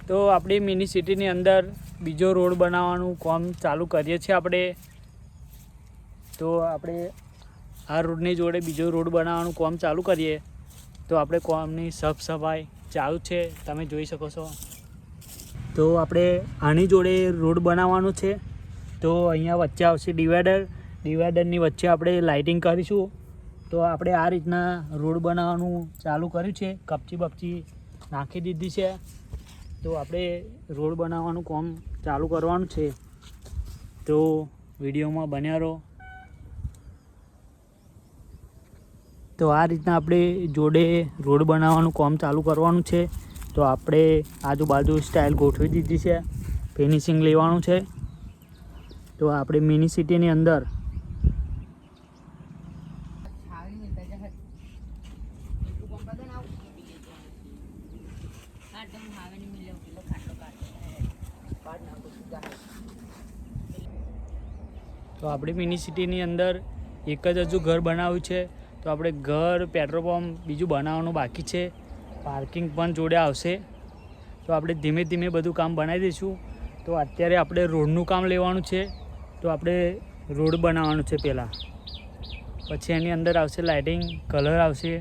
તો આપણી મિની સિટીની અંદર બીજો રોડ બનાવવાનું કામ ચાલુ કરીએ છીએ આપણે. તો આપણે આ રોડની જોડે બીજો રોડ બનાવવાનું કામ ચાલુ કરીએ. તો આપણે કામની સાફ સફાઈ ચાલુ છે, તમે જોઈ શકો છો. તો આપણે આની જોડે રોડ બનાવવાનું છે. તો અહીંયા વચ્ચે આવશે ડિવાઈડરની વચ્ચે આપણે લાઇટિંગ કરીશું. તો આપણે આ રીતના રોડ બનાવવાનું ચાલુ કર્યું છે, કપચી બપચી નાખી દીધી છે. તો આપણે રોડ બનાવવાનું કામ ચાલુ કરવાનું છે. તો વિડીયોમાં બન્યા રહો. તો આ રીતના આપણે જોડે રોડ બનાવવાનું કામ ચાલુ કરવાનું છે. તો આપણે આજુબાજુ સ્ટાઇલ ગોઠવી દીધી છે, ફિનિશિંગ લેવાનું છે. તો આપણે મિની સિટીની અંદર એક જ હજુ ઘર બનાવ્યું છે. તો આપણે ઘર, પેટ્રોલ પંપ બીજું બનાવવાનું બાકી છે. પાર્કિંગ પણ જોડે આવશે. તો આપણે ધીમે ધીમે બધું કામ બનાવી દઈશું. તો અત્યારે આપણે રોડનું કામ લેવાનું છે. તો આપણે રોડ બનાવવાનું છે પહેલાં, પછી એની અંદર આવશે લાઇટિંગ, કલર આવશે.